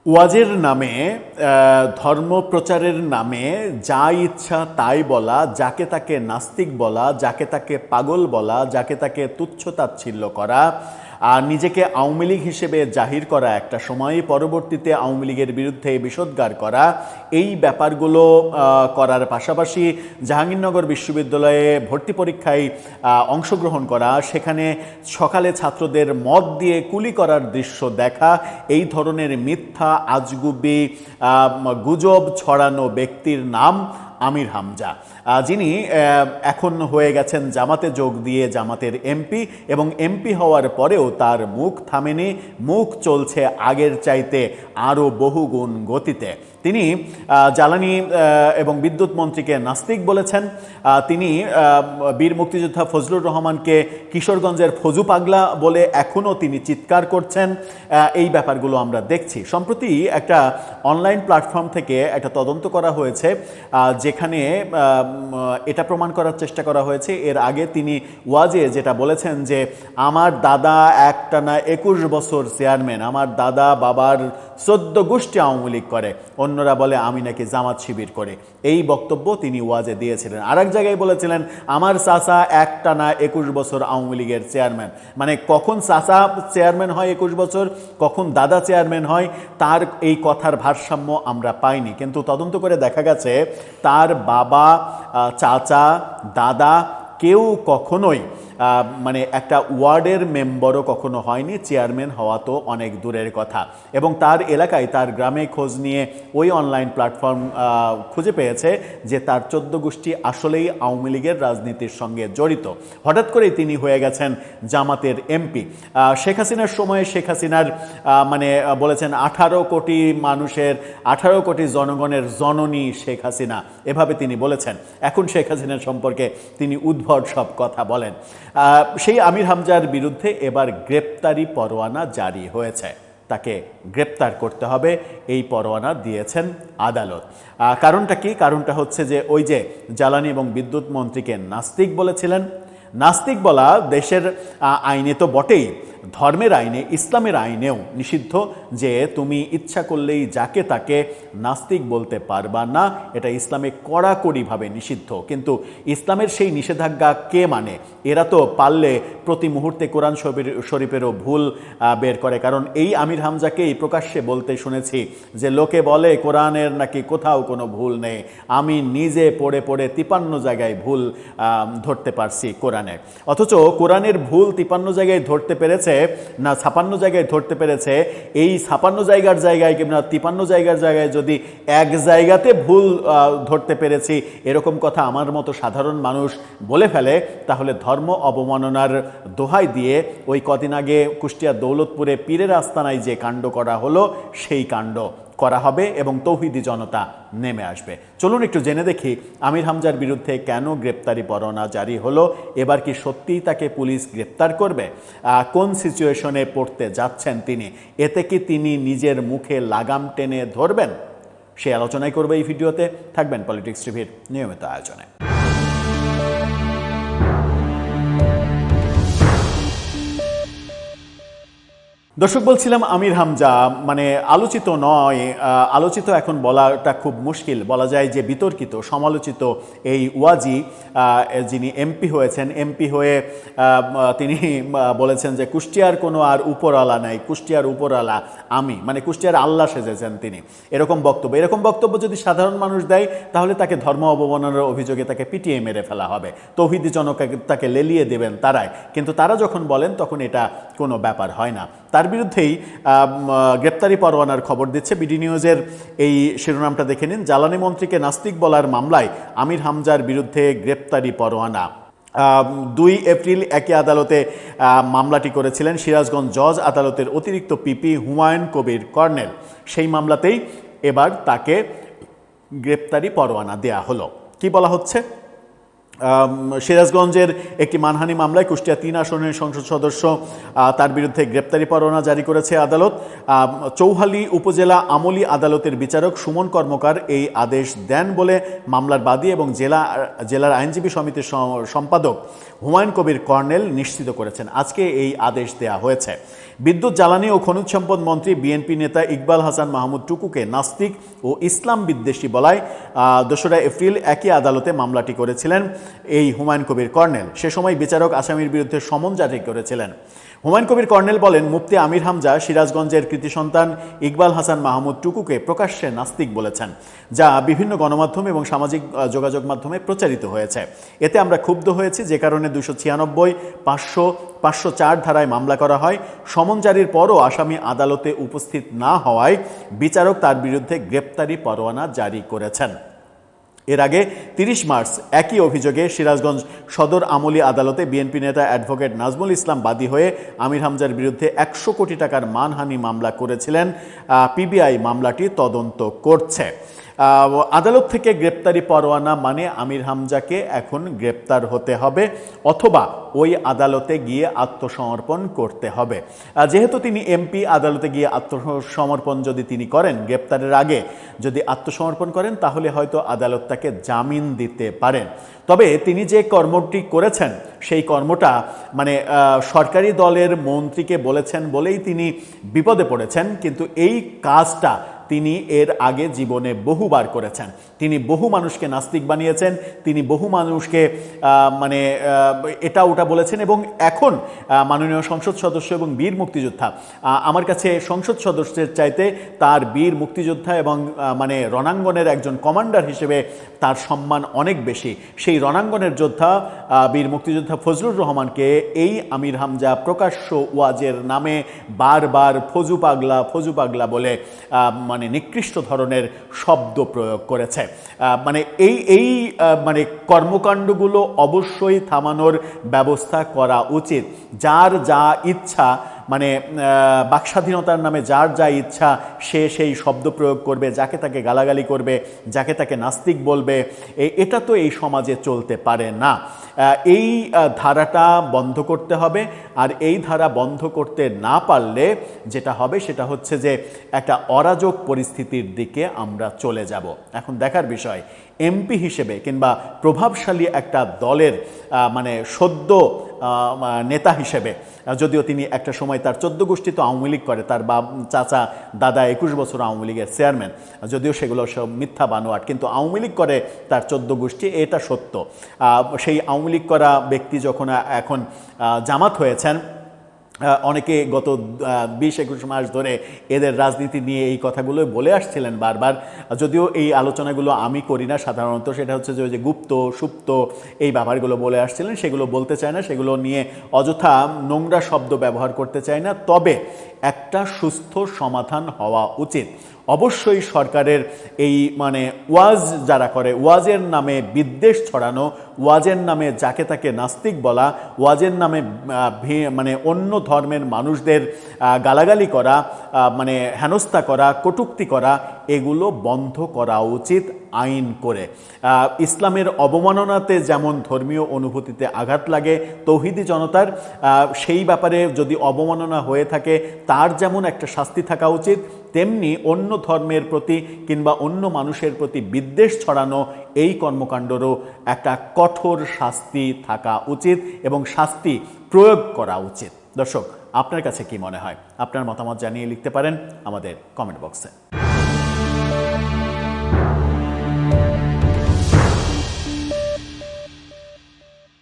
ওয়াজের নামে ধর্ম প্রচারের নামে যা ইচ্ছা তাই বলা, যাকে তাকে নাস্তিক বলা, যাকে তাকে পাগল বলা, যাকে তাকে তুচ্ছ-তাচ্ছিল্য করা, আর নিজেকে আওয়ামী লীগ হিসেবে জাহির করা একটা সময়, পরবর্তীতে আওয়ামী লীগের বিরুদ্ধে বিষোদ্গার করা, এই ব্যাপারগুলো করার পাশাপাশি জাহাঙ্গীরনগর বিশ্ববিদ্যালয়ে ভর্তি পরীক্ষায় অংশগ্রহণ করা, সেখানে সকালে ছাত্রদের মদ দিয়ে কুলি করার দৃশ্য দেখা, এই ধরনের মিথ্যা আজগুবি গুজব ছড়ানো ব্যক্তির নাম আমির হামজা, যিনি এখন হয়ে গেছেন জামাতে যোগ দিয়ে জামাতের এমপি, এবং এমপি হওয়ার পরেও তার মুখ থামেনি, মুখ চলছে আগের চাইতে আরও বহুগুণ গতিতে। তিনি জ্বালানি এবং বিদ্যুৎ মন্ত্রীকে নাস্তিক বলেছেন, তিনি বীর মুক্তিযোদ্ধা ফজলুর রহমানকে কিশোরগঞ্জের ফজু পাগলা বলে এখনও তিনি চিৎকার করছেন। এই ব্যাপারগুলো আমরা দেখছি। সম্প্রতি একটা অনলাইন প্ল্যাটফর্ম থেকে একটা তদন্ত করা হয়েছে, যেখানে এটা প্রমাণ করার চেষ্টা করা হয়েছে এর আগে তিনি ওয়াজে যেটা বলেছেন যে আমার দাদা একটানা 21 বছর চেয়ারম্যান, আমার দাদা বাবার 14 গোষ্ঠী আওয়ামী লীগ করে, অন্যরা বলে আমি নাকি জামাত শিবির করে, এই বক্তব্য তিনি ওয়াজে দিয়েছিলেন। আরেক জায়গায় বলেছিলেন আমার চাচা একটানা 21 বছর আওয়ামী লীগের চেয়ারম্যান। মানে কখন চাচা চেয়ারম্যান হয় 21 বছর, কখন দাদা চেয়ারম্যান হয়, তার এই কথার ভারসাম্য আমরা পাইনি। কিন্তু তদন্ত করে দেখা গেছে তার বাবা, চাচা, দাদা কেউ কখনোই মানে একটা ওয়ার্ডের মেম্বারও কখনো হয়নি, চেয়ারম্যান হওয়া তো অনেক দূরের কথা। এবং তার এলাকায়, তার গ্রামে খোঁজ নিয়ে ওই অনলাইন প্ল্যাটফর্ম খুঁজে পেয়েছে যে তার 14 গোষ্ঠী আসলেই আওয়ামী লীগের রাজনীতির সঙ্গে জড়িত। হঠাৎ করেই তিনি হয়ে গেছেন জামাতের এমপি। শেখ হাসিনার সময়ে শেখ হাসিনার মানে বলেছেন 18 কোটি মানুষের, 18 কোটি জনগণের জননী শেখ হাসিনা, এভাবে তিনি বলেছেন। এখন শেখ হাসিনার সম্পর্কে তিনি উদ্ভট সব কথা বলেন। সেই আমির হামজার বিরুদ্ধে এবার গ্রেপ্তারি পরোয়ানা জারি হয়েছে, তাকে গ্রেপ্তার করতে হবে, এই পরোয়ানা দিয়েছেন আদালত। কারণটা কি? কারণটা হচ্ছে যে ওই যে জ্বালানি এবং বিদ্যুৎ মন্ত্রীকে নাস্তিক বলেছিলেন। নাস্তিক বলা দেশের আইনে তো বটেই, ধর্মের আইনে, ইসলামের আইনেও নিষিদ্ধ যে তুমি ইচ্ছা করলেই যাকে তাকে নাস্তিক বলতে পারবা না, এটা ইসলামে কড়াকড়িভাবে নিষিদ্ধ। কিন্তু ইসলামের সেই নিষেধাজ্ঞা কে মানে? এরা তো পারলে প্রতি মুহূর্তে কোরআন শরীফেরও ভুল বের করে। কারণ এই আমির হামজাকেই প্রকাশ্যে বলতে শুনেছি যে লোকে বলে কোরআনের নাকি কোথাও কোনো ভুল নেই, আমি নিজে পড়ে পড়ে 53 জায়গায় ভুল ধরতে পারছি কোরআনে। অথচ কোরআনের ভুল 53 জায়গায় ধরতে পেরেছে না 56 জায়গায় ধরতে পেরেছে, এই 56 জায়গায় কিংবা 53 জায়গায় যদি এক জায়গাতে ভুল ধরতে পেরেছি এরকম কথা আমার মতো সাধারণ মানুষ বলে ফেলে, তাহলে ধর্ম অবমাননার দোহাই দিয়ে ওই কদিন আগে কুষ্টিয়া দৌলতপুরে পীরের আস্তানায় যে কাণ্ড করা হলো সেই কাণ্ড করা হবে এবং তৌহিদি জনতা নেমে আসবে। চলুন একটু জেনে দেখি আমির হামজার বিরুদ্ধে কেন গ্রেপ্তারি পরোয়ানা জারি হলো। এবার কি সত্যিই তাকে পুলিশ গ্রেপ্তার করবে? কোন সিচুয়েশনে পড়তে যাচ্ছেন তিনি? এতে কি তিনি নিজের মুখে লাগাম টেনে ধরবেন? সে আলোচনাই করবে এই ভিডিওতে। থাকবেন পলিটিক্স টিভির নিয়মিত আয়োজনে। দর্শক, বলছিলাম আমির হামজা মানে আলোচিত নয়, আলোচিত এখন বলাটা খুব মুশকিল, বলা যায় যে বিতর্কিত, সমালোচিত এই ওয়াজি যিনি এমপি হয়েছেন, এমপি হয়ে তিনি বলেছেন যে কুষ্টিয়ার কোনো আর উপরওয়ালা নাই, কুষ্টিয়ার উপরওয়ালা আমি, মানে কুষ্টিয়ার আল্লাহ সেজেছেন তিনি, এরকম বক্তব্য যদি সাধারণ মানুষ দেয় তাহলে তাকে ধর্ম অবমাননার অভিযোগে তাকে পিটিয়ে মেরে ফেলা হবে, তৌহিদি জনতা তাকে লেলিয়ে দেবেন তারাই। কিন্তু তারা যখন বলেন তখন এটা কোনো ব্যাপার হয় না। তার বিরুদ্ধেই গ্রেপ্তারি পরোয়ানার খবর দিচ্ছে বিডি নিউজের এই শিরোনামটা দেখে নিন। জ্বালানি মন্ত্রীকে নাস্তিক বলার মামলায় আমির হামজার বিরুদ্ধে গ্রেপ্তারি পরোয়ানা। 2 এপ্রিল একই আদালতে মামলাটি করেছিলেন সিরাজগঞ্জ জজ আদালতের অতিরিক্ত পিপি হুমায়ুন কবির কর্নেল। সেই মামলাতেই এবার তাকে গ্রেপ্তারি পরোয়ানা দেয়া হলো। কি বলা হচ্ছে? সিরাজগঞ্জের একটি মানহানি মামলায় কুষ্টিয়া 3 আসনের সংসদ সদস্য তার বিরুদ্ধে গ্রেপ্তারি পরোয়ানা জারি করেছে আদালত। চৌহালি উপজেলা আমলি আদালতের বিচারক সুমন কর্মকার এই আদেশ দেন বলে মামলার বাদী এবং জেলার আইনজীবী সমিতির সম্পাদক হুমায়ুন কবির কর্নেল নিশ্চিত করেছেন। আজকে এই আদেশ দেয়া হয়েছে। বিদ্যুৎ, জ্বালানি ও খনিজ সম্পদ মন্ত্রী বিএনপি নেতা ইকবাল হাসান মাহমুদ টুকুকে নাস্তিক ও ইসলাম বিদ্বেষী বলায় 2রা এপ্রিল একই আদালতে মামলাটি করেছিলেন এই হুমায়ুন কবির কর্নেল। সে সময় বিচারক আসামির বিরুদ্ধে সমন জারি করেছিলেন। হুমায়ুন কবির কর্নেল বলেন, মুফতি আমির হামজা সিরাজগঞ্জের কৃতি সন্তান ইকবাল হাসান মাহমুদ টুকুকে প্রকাশ্যে নাস্তিক বলেছেন, যা বিভিন্ন গণমাধ্যম এবং সামাজিক যোগাযোগ মাধ্যমে প্রচারিত হয়েছে। এতে আমরা ক্ষুব্ধ হয়েছি, যে কারণে 296, 500, 504 ধারায় মামলা করা হয়। সমন জারির পরও আসামি আদালতে উপস্থিত না হওয়ায় বিচারক তার বিরুদ্ধে গ্রেপ্তারি পরোয়ানা জারি করেছেন। এর আগে 30 মার্চ একই অভিযোগে সিরাজগঞ্জ সদর আমলি আদালতে বিএনপি নেতা অ্যাডভোকেট নাজমুল ইসলাম বাদী হয়ে আমির হামজার বিরুদ্ধে 100 কোটি টাকার মানহানি মামলা করেছিলেন। পিবিআই মামলাটি তদন্ত করছে। আদালত থেকে গ্রেপ্তারি পরোয়ানা মানে আমির হামজাকে এখন গ্রেপ্তার হতে হবে অথবা ওই আদালতে গিয়ে আত্মসমর্পণ করতে হবে। যেহেতু তিনি এমপি, আদালতে গিয়ে আত্মসমর্পণ যদি তিনি করেন, গ্রেপ্তারের আগে যদি আত্মসমর্পণ করেন, তাহলে হয়তো আদালত তাকে জামিন দিতে পারেন। তবে তিনি যে কর্মটি করেছেন, সেই কর্মটা মানে সরকারি দলের মন্ত্রীকে বলেছেন বলেই তিনি বিপদে পড়েছেন, কিন্তু এই কাজটা তিনি এর আগে জীবনে বহুবার করেছেন। তিনি বহু মানুষকে নাস্তিক বানিয়েছেন, তিনি বহু মানুষকে মানে এটা ওটা বলেছেন, এবং এখন মাননীয় সংসদ সদস্য এবং বীর মুক্তিযোদ্ধা, আমার কাছে সংসদ সদস্যের চাইতে তার বীর মুক্তিযোদ্ধা এবং মানে রণাঙ্গনের একজন কমান্ডার হিসেবে তার সম্মান অনেক বেশি। সেই রণাঙ্গনের যোদ্ধা বীর মুক্তিযোদ্ধা ফজলুর রহমানকে এই আমির হামজা প্রকাশ্য ওয়াজের নামে বারবার ফজু পাগলা বলে মানে নিকৃষ্ট ধরনের শব্দ প্রয়োগ করেছে। মানে এই মানে কর্মকাণ্ডগুলো অবশ্যই থামানোর ব্যবস্থা করা উচিত। যার যা ইচ্ছা, মানে বাকস্বাধীনতার নামে যার যা ইচ্ছা সে সেই শব্দ প্রয়োগ করবে, যাকে তাকে গালাগালি করবে, যাকে তাকে নাস্তিক বলবে, এটা তো এই সমাজে চলতে পারে না। এই ধারাটা বন্ধ করতে হবে। আর এই ধারা বন্ধ করতে না পারলে যেটা হবে সেটা হচ্ছে যে একটা অরাজক পরিস্থিতির দিকে আমরা চলে যাব। এখন দেখার বিষয়, এমপি হিসেবে কিংবা প্রভাবশালী একটা দলের মানে সদ্য নেতা হিসেবে, যদিও তিনি একটা সময় তার 14 গোষ্ঠী তো আওয়ামী লীগ করে, তার চাচা দাদা 21 বছর আওয়ামী লীগের চেয়ারম্যান, যদিও সেগুলো সব মিথ্যা বানোয়াট, কিন্তু আওয়ামী লীগ করে তার 14 গোষ্ঠী, এটা সত্য। সেই আওয়ামী লীগ করা ব্যক্তি যখন এখন জামাত হয়েছেন, অনেকে গত 20-21 মাস ধরে এদের রাজনীতি নিয়ে এই কথাগুলো বলে আসছিলেন বারবার, যদিও এই আলোচনাগুলো আমি করি না সাধারণত। সেটা হচ্ছে যে গুপ্ত সুপ্ত এই ব্যাপারগুলো বলে আসছিলেন, সেগুলো বলতে চায় না, সেগুলো নিয়ে অযথা নোংরা শব্দ ব্যবহার করতে চায় না। তবে একটা সুস্থ সমাধান হওয়া উচিত। অবশ্যই সরকারের এই মানে ওয়াজ যারা করে, ওয়াজের নামে বিদ্বেষ ছড়ানো, ওয়াজের নামে যাকে তাকে নাস্তিক বলা, ওয়াজের নামে মানে অন্য ধর্মের মানুষদের গালাগালি করা, মানে হেনস্থা করা, কটূক্তি করা, এগুলো বন্ধ করা উচিত আইন করে। ইসলামের অবমাননাতে যেমন ধর্মীয় অনুভূতিতে আঘাত লাগে তৌহিদি জনতার, সেই ব্যাপারে যদি অবমাননা হয়ে থাকে তার যেমন একটা শাস্তি থাকা উচিত, তেমনি অন্য ধর্মের প্রতি কিংবা অন্য মানুষের প্রতি বিদ্বেষ ছড়ানো এই কর্মকাণ্ডেরও একটা কঠোর শাস্তি থাকা উচিত এবং শাস্তি প্রয়োগ করা উচিত। দর্শক, আপনার কাছে কি মনে হয়? আপনার মতামত জানিয়ে লিখতে পারেন আমাদের কমেন্ট বক্সে।